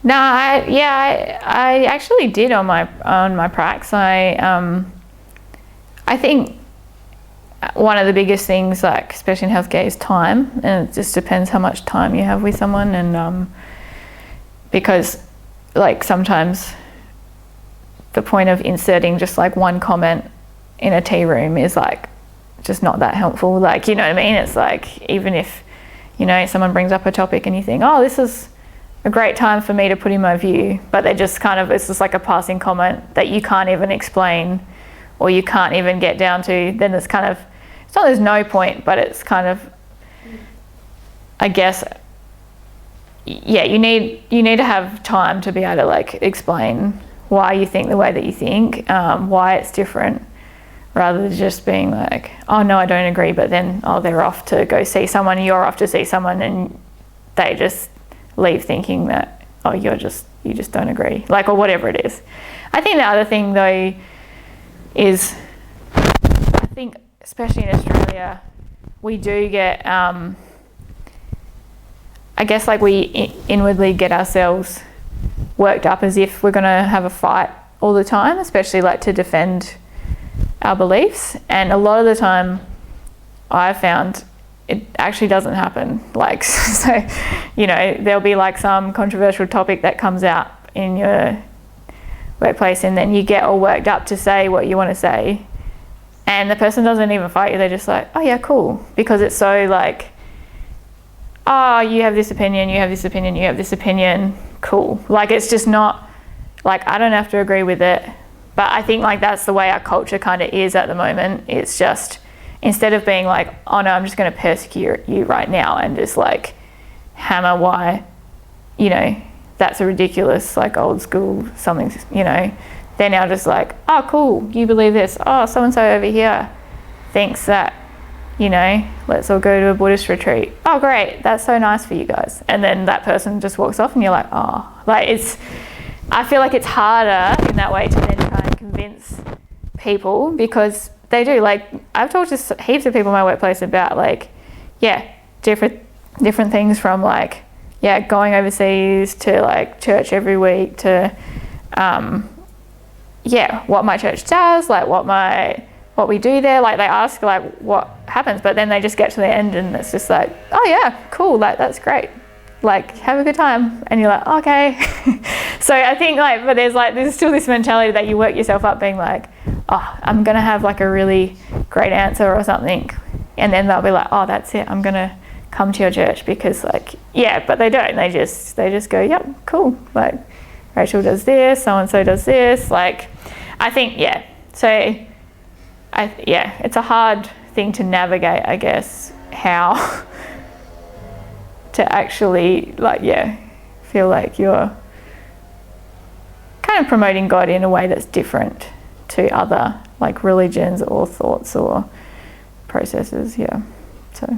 No, I actually did on my pracs. I think one of the biggest things, like especially in healthcare, is time, and it just depends how much time you have with someone, and because like sometimes the point of inserting just like one comment in a tea room is like just not that helpful. Like, you know what I mean? It's like, even if, you know, someone brings up a topic and you think, oh, this is a great time for me to put in my view, but they just kind of, it's just like a passing comment that you can't even explain or you can't even get down to, then it's kind of, it's not there's no point, but it's kind of, I guess, yeah, you need to have time to be able to like explain why you think the way that you think, why it's different, rather than just being like, oh no, I don't agree, but then, oh, they're off to go see someone, and you're off to see someone, and they just leave thinking that, oh, you just don't agree, like, or whatever it is. I think the other thing though is, I think especially in Australia, we do get, I guess like we inwardly get ourselves worked up as if we're going to have a fight all the time, especially like to defend our beliefs. And a lot of the time I've found it actually doesn't happen. Like, so, you know, there'll be like some controversial topic that comes out in your workplace, and then you get all worked up to say what you want to say, and the person doesn't even fight you. They're just like, oh yeah, cool. Because it's so like, oh, you have this opinion, you have this opinion, you have this opinion, cool. Like, it's just not, like, I don't have to agree with it. But I think like that's the way our culture kind of is at the moment. It's just, instead of being like, oh no, I'm just going to persecute you right now and just like hammer why, you know, that's a ridiculous, like old school something, you know, they're now just like, oh cool, you believe this, oh so-and-so over here thinks that, you know, let's all go to a Buddhist retreat. Oh great, that's so nice for you guys. And then that person just walks off and you're like, oh, like it's, I feel like it's harder in that way to then try and convince people, because they do, like, I've talked to heaps of people in my workplace about like, yeah, different things from like, yeah, going overseas to like church every week to, yeah, what my church does, like what we do there. Like they ask like what happens, but then they just get to the end and it's just like, oh yeah, cool, like that's great. Like, have a good time. And you're like, okay. So I think like, but there's still this mentality that you work yourself up being like, oh, I'm going to have like a really great answer or something. And then they'll be like, oh, that's it. I'm going to come to your church because like, yeah, but they don't. They just go, yep, cool. Like Rachel does this, so-and-so does this. Like, I think, yeah. So it's a hard thing to navigate, I guess, how to actually like, yeah, feel like you're kind of promoting God in a way that's different to other like religions or thoughts or processes. Yeah. So